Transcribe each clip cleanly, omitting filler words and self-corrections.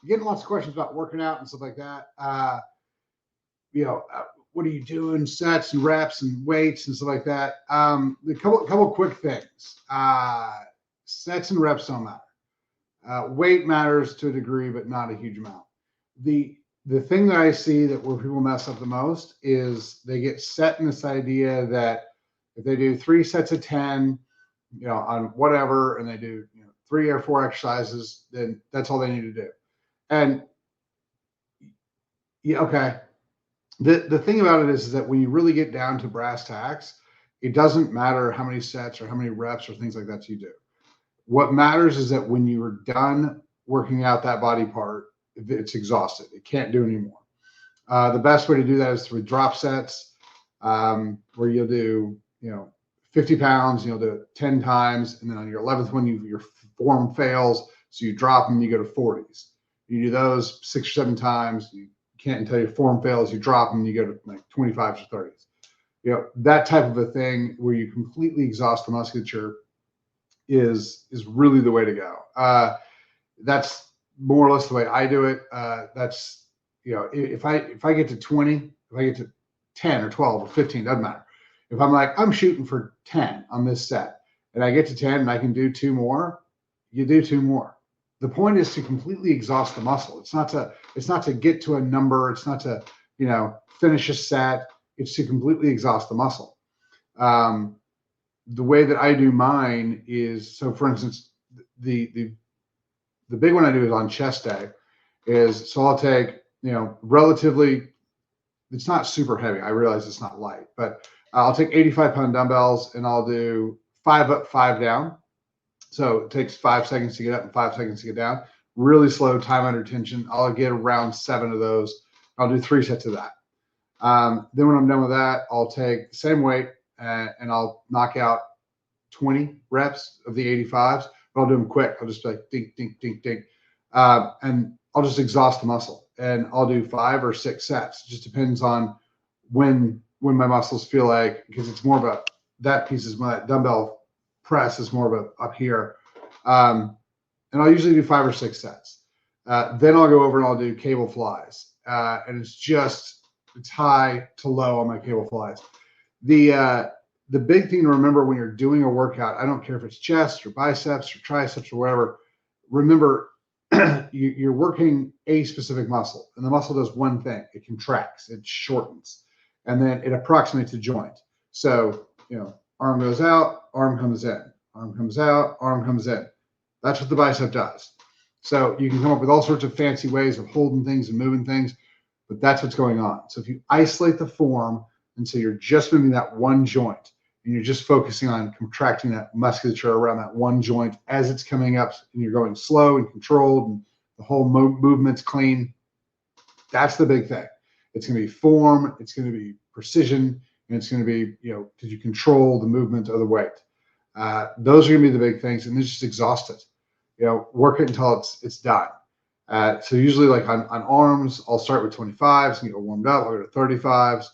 getting lots of questions about working out and stuff like that. What are you doing? Sets and reps and weights and stuff like that. A couple quick things. Sets and reps don't matter. Weight matters to a degree, but not a huge amount. The thing that I see that where people mess up the most is they get set in this idea that if they do 3 sets of 10, on whatever, and they do 3 or 4 exercises, then that's all they need to do. And yeah, okay. The thing about it is that when you really get down to brass tacks, it doesn't matter how many sets or how many reps or things like that you do. What matters is that when you're done working out that body part, it's exhausted. It can't do anymore. The best way to do that is through drop sets, where you'll do 50 pounds, you'll do it 10 times, and then on your 11th one, your form fails, so you drop them, you go to 40s. You do those 6 or 7 times, you can't until your form fails, you drop them, you go to like 25s or 30s. That type of a thing where you completely exhaust the musculature is really the way to go. That's more or less the way I do it. That's if I get to 20, if I get to 10 or 12 or 15, doesn't matter. If I'm like, I'm shooting for 10 on this set and I get to 10 and I can do 2 more, you do 2 more. The point is to completely exhaust the muscle. It's not to get to a number. It's not to, finish a set. It's to completely exhaust the muscle. The way that I do mine is, so for instance, the big one I do is on chest day so I'll take, relatively, it's not super heavy. I realize it's not light, but I'll take 85-pound dumbbells and I'll do 5 up, 5 down. So it takes 5 seconds to get up and 5 seconds to get down. Really slow, time under tension. I'll get around 7 of those. I'll do 3 sets of that. Then when I'm done with that, I'll take the same weight and I'll knock out 20 reps of the 85s. But I'll do them quick. I'll just be like dink, dink, dink, dink. And I'll just exhaust the muscle. And I'll do 5 or 6 sets. It just depends on when my muscles feel like, because it's more of that piece is my dumbbell press is more of a up here. And I'll usually do 5 or 6 sets. Then I'll go over and I'll do cable flies. And it's high to low on my cable flies. The big thing to remember when you're doing a workout, I don't care if it's chest or biceps or triceps or whatever, remember you're working a specific muscle, and the muscle does one thing. It contracts, it shortens, and then it approximates a joint. So, arm goes out, arm comes in, arm comes out, arm comes in. That's what the bicep does. So you can come up with all sorts of fancy ways of holding things and moving things, but that's what's going on. So if you isolate the form, and so you're just moving that one joint, and you're just focusing on contracting that musculature around that one joint as it's coming up, and you're going slow and controlled, and the whole movement's clean. That's the big thing. It's going to be form, it's going to be precision, and it's going to be, because you control the movement of the weight. Those are going to be the big things, and it's just exhaust it. Work it until it's done. So usually, like on arms, I'll start with 25s and get warmed up. I'll go to 35s.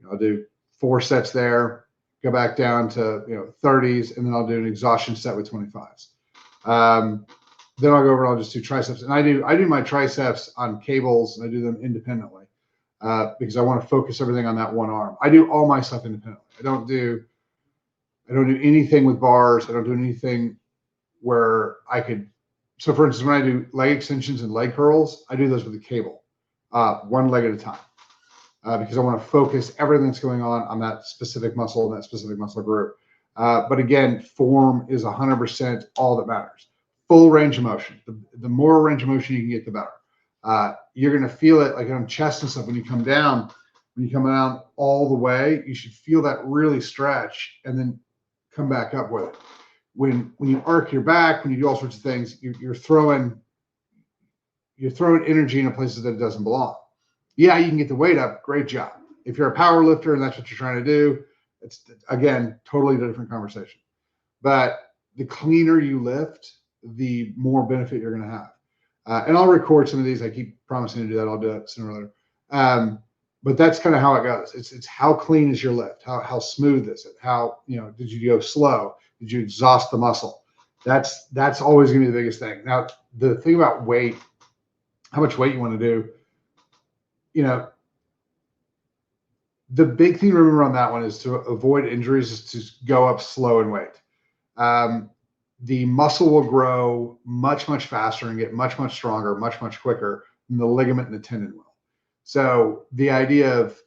I'll do 4 sets there. Go back down to 30s, and then I'll do an exhaustion set with 25s. Then I'll go over and I'll just do triceps, and I do my triceps on cables, and I do them independently because I want to focus everything on that one arm. I do all my stuff independently. I don't do anything with bars. I don't do anything where I could. So for instance, when I do leg extensions and leg curls, I do those with a cable, one leg at a time. Because I want to focus everything that's going on that specific muscle and that specific muscle group. But again, form is 100% all that matters. Full range of motion. The more range of motion you can get, the better. You're going to feel it like on chest and stuff when you come down all the way. You should feel that really stretch and then come back up with it. When you arc your back, when you do all sorts of things, you're throwing energy into places that it doesn't belong. Yeah, you can get the weight up. Great job. If you're a power lifter and that's what you're trying to do, it's, again, totally different conversation. But the cleaner you lift, the more benefit you're going to have. And I'll record some of these. I keep promising to do that. I'll do it sooner or later. But that's kind of how it goes. It's how clean is your lift? How smooth is it? How, did you go slow? Did you exhaust the muscle? That's always going to be the biggest thing. Now, the thing about weight, how much weight you want to do, the big thing to remember on that one is to avoid injuries is to go up slow in weight. The muscle will grow much, much faster and get much, much stronger, much, much quicker than the ligament and the tendon will. So the idea of,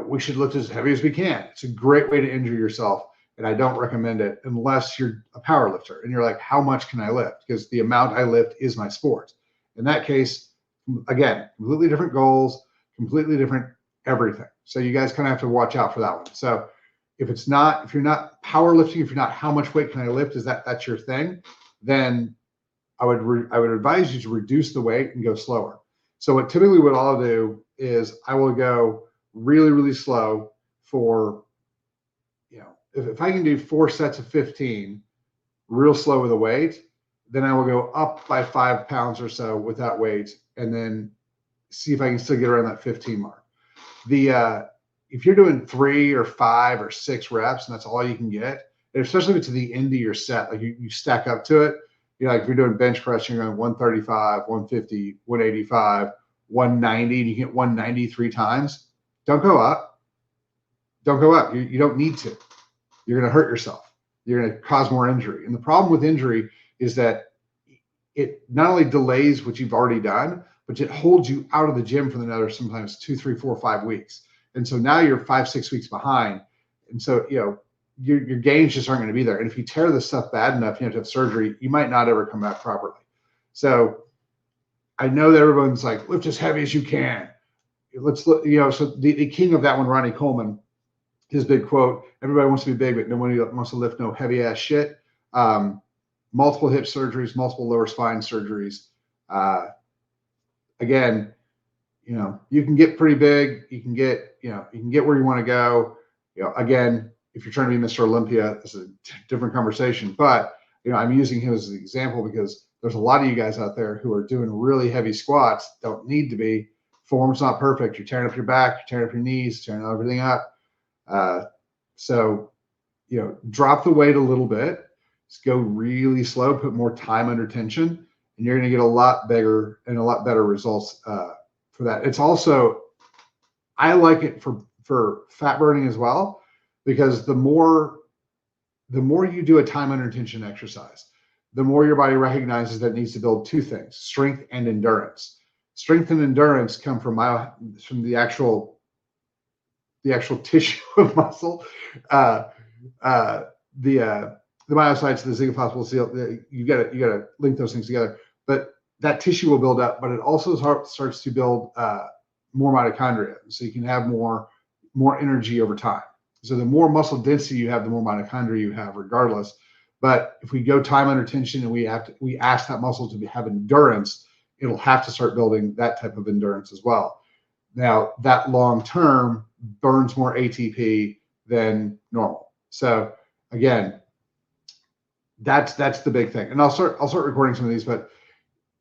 we should lift as heavy as we can. It's a great way to injure yourself. And I don't recommend it unless you're a power lifter and you're like, how much can I lift? Because the amount I lift is my sport. In that case, again, completely different goals, completely different everything. So you guys kind of have to watch out for that one. So if you're not powerlifting, if you're not how much weight can I lift, that's your thing, then I would advise you to reduce the weight and go slower. So what I'll do is I will go really, really slow for, if I can do 4 sets of 15 real slow with a weight, then I will go up by 5 pounds or so with that weight and then see if I can still get around that 15 mark. If you're doing 3 or 5 or 6 reps and that's all you can get, and especially if it's to the end of your set, like you stack up to it, like if you're doing bench press, you're going 135, 150, 185, 190, and you get 190 3 times, don't go up. Don't go up. You don't need to. You're going to hurt yourself. You're going to cause more injury. And the problem with injury is that it not only delays what you've already done, but it holds you out of the gym for another sometimes 2, 3, 4, 5 weeks. And so now you're 5, 6 weeks behind. And so, your gains just aren't going to be there. And if you tear this stuff bad enough, you have to have surgery, you might not ever come back properly. So I know that everyone's like, lift as heavy as you can. So the king of that one, Ronnie Coleman, his big quote, everybody wants to be big, but nobody wants to lift no heavy ass shit. Multiple hip surgeries, multiple lower spine surgeries. Again, you can get pretty big. You can get where you want to go. Again, if you're trying to be Mr. Olympia, this is a different conversation. But I'm using him as an example because there's a lot of you guys out there who are doing really heavy squats. Don't need to be. Form's not perfect. You're tearing up your back. You're tearing up your knees. Tearing everything up. So drop the weight a little bit. Just go really slow. Put more time under tension, and you're going to get a lot bigger and a lot better results for that. It's also, I like it for fat burning as well, because the more you do a time under tension exercise, the more your body recognizes that it needs to build 2 things: strength and endurance. Strength and endurance come from the actual tissue of muscle, the myocytes, the zygaphospholipid. You got to link those things together. But that tissue will build up, but it also starts to build more mitochondria, so you can have more energy over time. So the more muscle density you have, the more mitochondria you have, regardless. But if we go time under tension and we ask that muscle to have endurance, it'll have to start building that type of endurance as well. Now that long term burns more ATP than normal. So again, that's the big thing. And I'll start recording some of these, but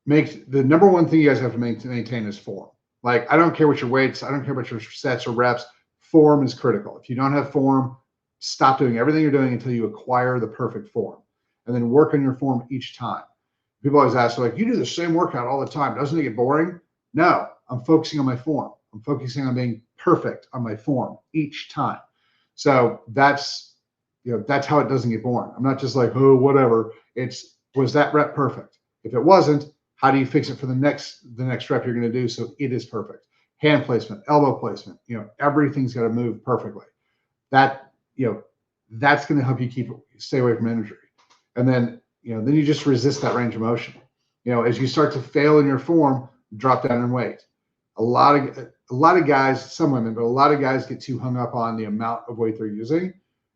the number one thing you guys have to maintain is form. Like, I don't care what your weights, I don't care about your sets or reps. Form is critical. If you don't have form, stop doing everything you're doing until you acquire the perfect form, and then work on your form each time. People always ask, like, you do the same workout all the time, doesn't it get boring? No, I'm focusing on my form. I'm focusing on being perfect on my form each time. So that's how it doesn't get boring. I'm not just like, oh, whatever. Was that rep perfect? If it wasn't, how do you fix it for the next rep you're going to do so it is perfect? Hand placement, elbow placement, everything's got to move perfectly. That's going to help you stay away from injury. And then, then you just resist that range of motion. As you start to fail in your form, drop down in weight. A lot of guys, some women, but a lot of guys get too hung up on the amount of weight they're using.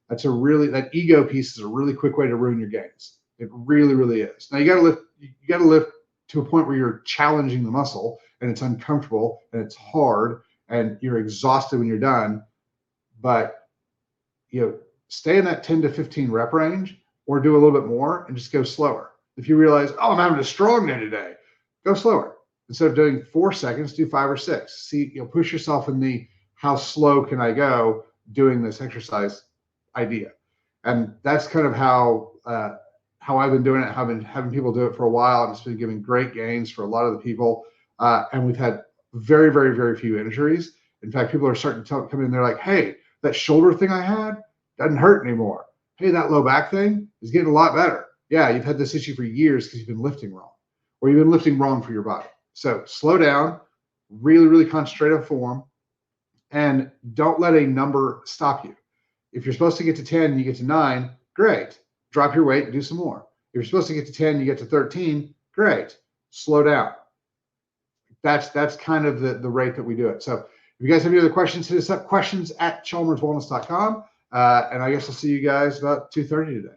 That ego piece is a really quick way to ruin your gains. It really, really is. Now you got to lift to a point where you're challenging the muscle and it's uncomfortable and it's hard and you're exhausted when you're done. But stay in that 10 to 15 rep range, or do a little bit more and just go slower. If you realize, oh, I'm having a strong day today, go slower. Instead of doing 4 seconds, do 5 or 6. See, push yourself in the how slow can I go doing this exercise idea. And that's kind of how I've been doing it. I've been having people do it for a while, and it's been giving great gains for a lot of the people. and we've had very, very, very few injuries. In fact, people are starting to come in. They're like, "Hey, that shoulder thing I had doesn't hurt anymore. Hey, that low back thing is getting a lot better." Yeah, you've had this issue for years because you've been lifting wrong, or you've been lifting wrong for your body. So slow down, really, really concentrate on form, and don't let a number stop you. If you're supposed to get to 10, you get to 9, great. Drop your weight and do some more. If you're supposed to get to 10, you get to 13, great. Slow down. That's kind of the rate that we do it. So if you guys have any other questions, hit us up, questions@chalmerswellness.com. And I guess I'll see you guys about 2:30 today.